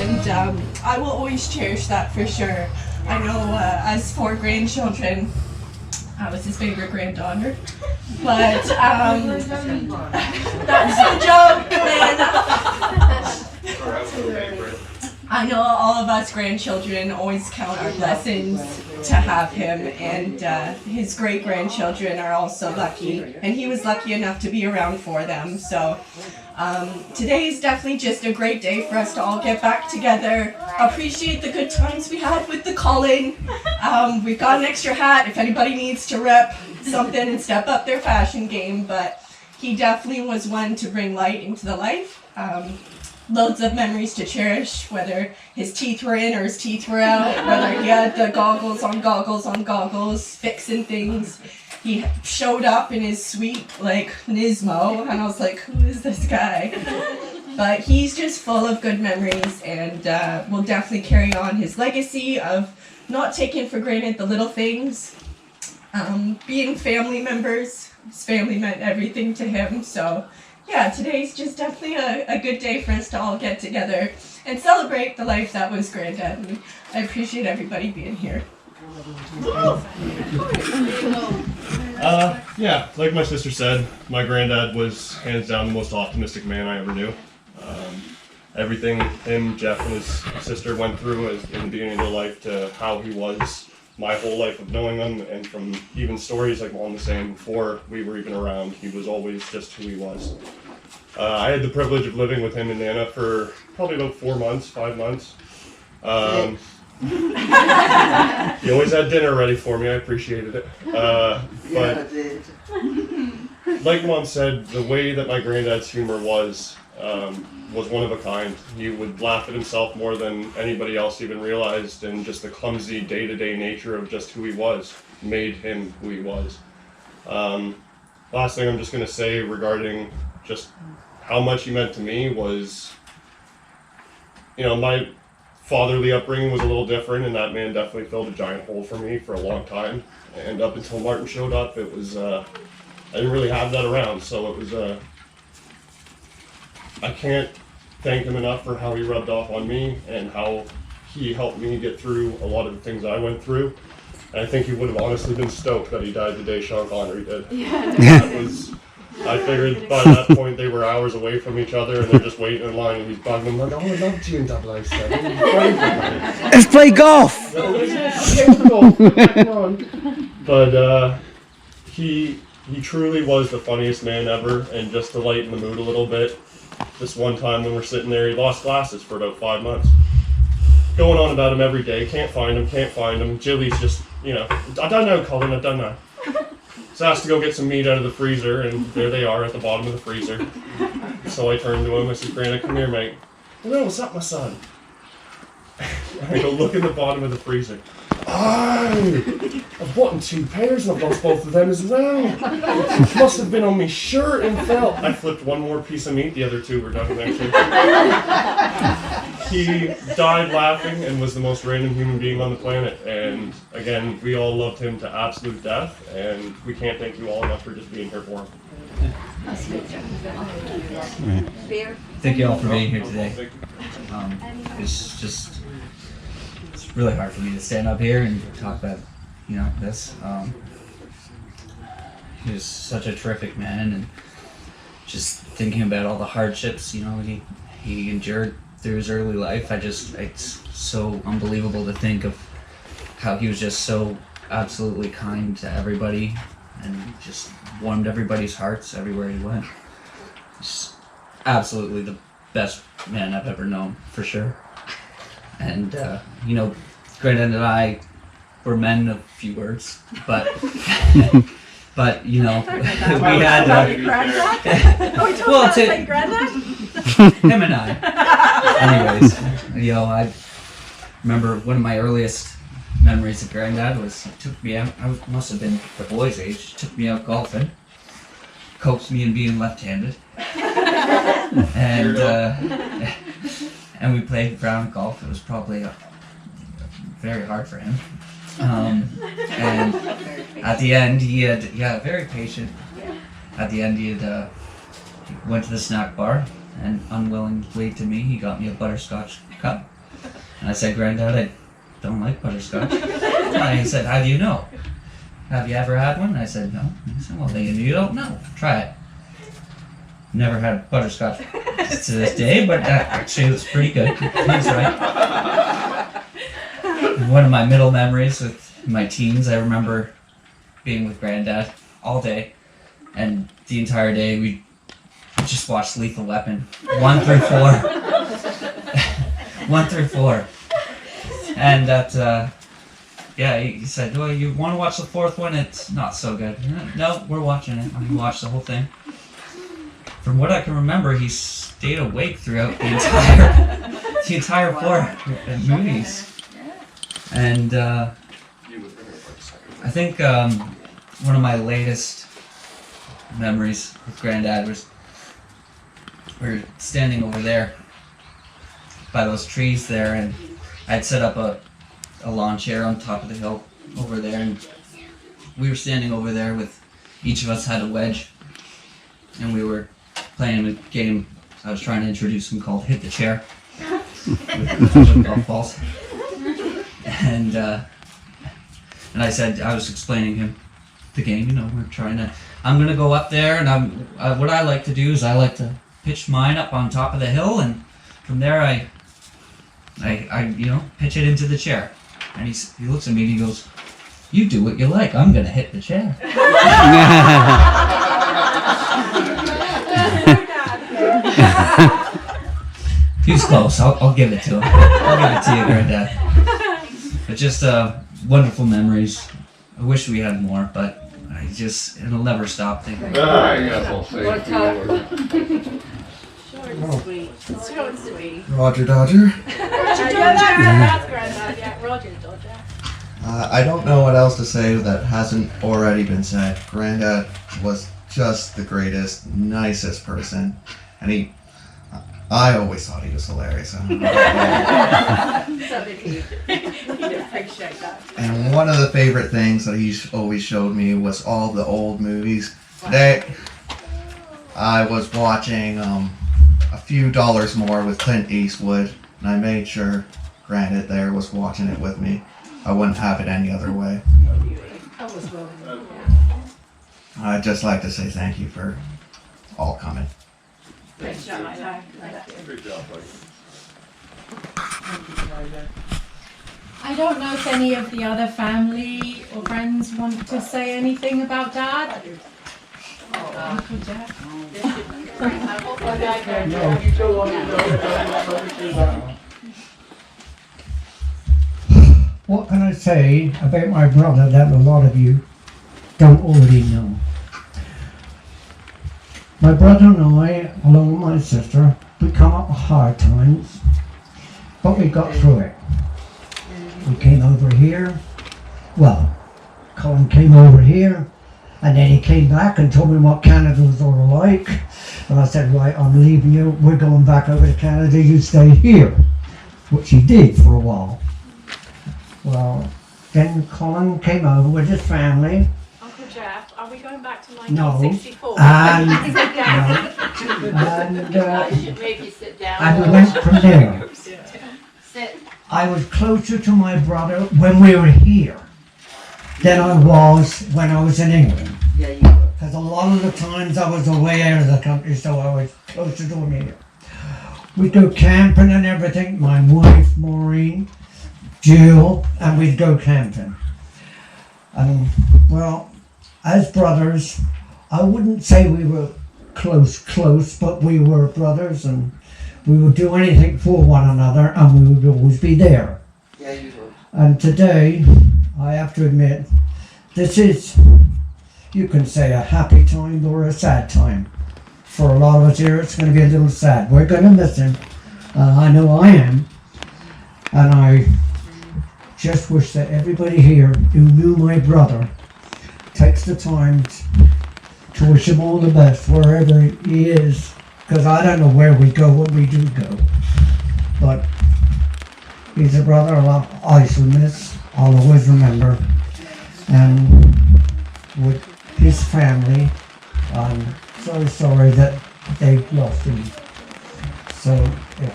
and I will always cherish that for sure. I know as 4 grandchildren, I was his favorite granddaughter, but that's the joke, man. I know all of us grandchildren always count our blessings to have him, and his great-grandchildren are also lucky, and he was lucky enough to be around for them. So today is definitely just a great day for us to all get back together, appreciate the good times we had with the Colin. We've got an extra hat if anybody needs to rep something and step up their fashion game, but he definitely was one to bring light into the life. Loads of memories to cherish, whether his teeth were in or his teeth were out, whether he had the goggles on goggles, fixing things. He showed up in his sweet, like, Nismo, and I was like, who is this guy? But he's just full of good memories, and will definitely carry on his legacy of not taking for granted the little things, being family members. His family meant everything to him, so yeah, today's just definitely a good day for us to all get together and celebrate the life that was Granddad, and I appreciate everybody being here. Yeah, like my sister said, my granddad was hands down the most optimistic man I ever knew. Everything him, Jeff, and his sister went through in the beginning of their life to how he was my whole life of knowing him, and from even stories like Mom was saying before we were even around, he was always just who he was. I had the privilege of living with him and Nana for probably about 5 months. He always had dinner ready for me, I appreciated it. But like Mom said, the way that my granddad's humor was one of a kind. He would laugh at himself more than anybody else even realized, and just the clumsy day-to-day nature of just who he was made him who he was. Last thing I'm just going to say regarding just how much he meant to me was, my fatherly upbringing was a little different, and that man definitely filled a giant hole for me for a long time. And up until Martin showed up, it was, I didn't really have that around, so it was, I can't thank him enough for how he rubbed off on me and how he helped me get through a lot of the things I went through. And I think he would have honestly been stoked that he died the day Sean Connery did. I figured by that point they were hours away from each other, and they're just waiting in line, and he's bugging them like, "Oh, I loved you in 007. Let's play golf!" But he truly was the funniest man ever, and just to lighten the mood a little bit, this one time when we're sitting there, he lost glasses for about 5 months. Going on about him every day, can't find him. Jilly's just, I don't know, Colin, I don't know. So I asked to go get some meat out of the freezer, and there they are at the bottom of the freezer. So I turned to him, I said, "Granddad, come here, mate." "Well, what's up, my son?" I go, "Look in the bottom of the freezer." "Oh, I've bought 2 pairs and I've lost both of them as well. Must have been on me shirt and fell." I flipped one more piece of meat, the other 2 were done eventually. He died laughing and was the most random human being on the planet. And again, we all loved him to absolute death, and we can't thank you all enough for just being here for him. Thank you all for being here today. It's really hard for me to stand up here and talk about, this. He was such a terrific man, and just thinking about all the hardships, he endured through his early life. It's so unbelievable to think of how he was just so absolutely kind to everybody, and just warmed everybody's hearts everywhere he went. Just absolutely the best man I've ever known, for sure. And, Granddad and I were men of few words, but but we had well, him and I. Anyways, I remember one of my earliest memories of Granddad was he took me out. I must have been the boy's age. Took me out golfing, coaxed me in being left-handed, and we played round golf. It was probably very hard for him. And at the end, he very patient. At the end, he went to the snack bar, and unwillingly to me, he got me a butterscotch cup. I said, Granddad, I don't like butterscotch. And he said, how do you know? Have you ever had one? I said, no. He said, well, then you don't know. Try it. Never had butterscotch to this day, but actually it was pretty good. That's right. One of my middle memories with my teens, I remember being with Granddad all day, and the entire day we just watched Lethal Weapon 1 through 4. 1 through 4. And that, he said, "Oh, you want to watch the fourth one? It's not so good." No, we're watching it. We watched the whole thing. From what I can remember, he stayed awake throughout the entire 4 movies. And I think one of my latest memories with Granddad was we were standing over there by those trees there, and I'd set up a lawn chair on top of the hill over there, and we were standing over there with each of us had a wedge, and we were playing a game I was trying to introduce him called Hit the Chair with golf balls. And I said, I was explaining him the game, we're trying to, I'm going to go up there, and what I like to do is I like to pitch mine up on top of the hill, and from there I pitch it into the chair. And he looks at me and he goes, "You do what you like, I'm going to hit the chair." He was close, I'll give it to him. I'll give it to you, Granddad. But just wonderful memories. I wish we had more, but it'll never stop thinking. Short and sweet. Short and sweet. Roger Dodger. That's Granddad, yeah. Roger Dodger. I don't know what else to say that hasn't already been said. Granddad was just the greatest, nicest person, and I always thought he was hilarious. So did he. He'd appreciate that. And one of the favorite things that he always showed me was all the old movies. Today, I was watching A Few Dollars More with Clint Eastwood, and I made sure Granddad there was watching it with me. I wouldn't have it any other way. That was well. I'd just like to say thank you for all coming. Great job, I know. Great job, buddy. I don't know if any of the other family or friends want to say anything about Dad. Uncle Jack. What can I say about my brother that a lot of you don't already know? My brother and I, along with my sister, we come up with hard times, but we got through it. We came over here. Well, Colin came over here, and then he came back and told me what Canada was all like. And I said, right, I'm leaving you. We're going back over to Canada. You stay here, which he did for a while. Well, then Colin came over with his family. Uncle Jeff, are we going back to No. 1964? And, I should maybe sit down. and we went from there. Sit. I was closer to my brother when we were here than I was when I was in England. Yeah, you were. Because a lot of the times I was away out of the country, so I was closer to him here. We'd go camping and everything. My wife, Maureen, Jill, and we'd go camping. And, well, as brothers, I wouldn't say we were close, but we were brothers, and we would do anything for one another, and we would always be there. Yeah, you were. And today, I have to admit, this is, you can say, a happy time or a sad time. For a lot of us here, it's going to be a little sad. We're going to miss him. I know I am. And I just wish that everybody here who knew my brother takes the time to wish him all the best wherever he is. Because I don't know where we go when we do go. But he's a brother I shall miss. I'll always remember. And with his family, I'm so sorry that they've lost him. So, if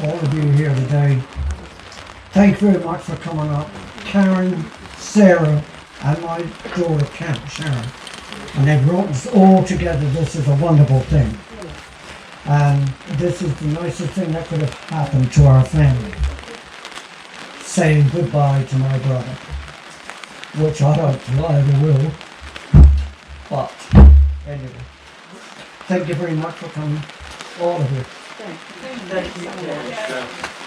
all of you here today Thank you very much for coming up. Karen, Sarah, and my daughter, Sharon. And they brought us all together. This is a wonderful thing. And this is the nicest thing that could have happened to our family. Saying goodbye to my brother. Which I don't lie, I will. But, anyway. Thank you very much for coming. All of you. Thank you.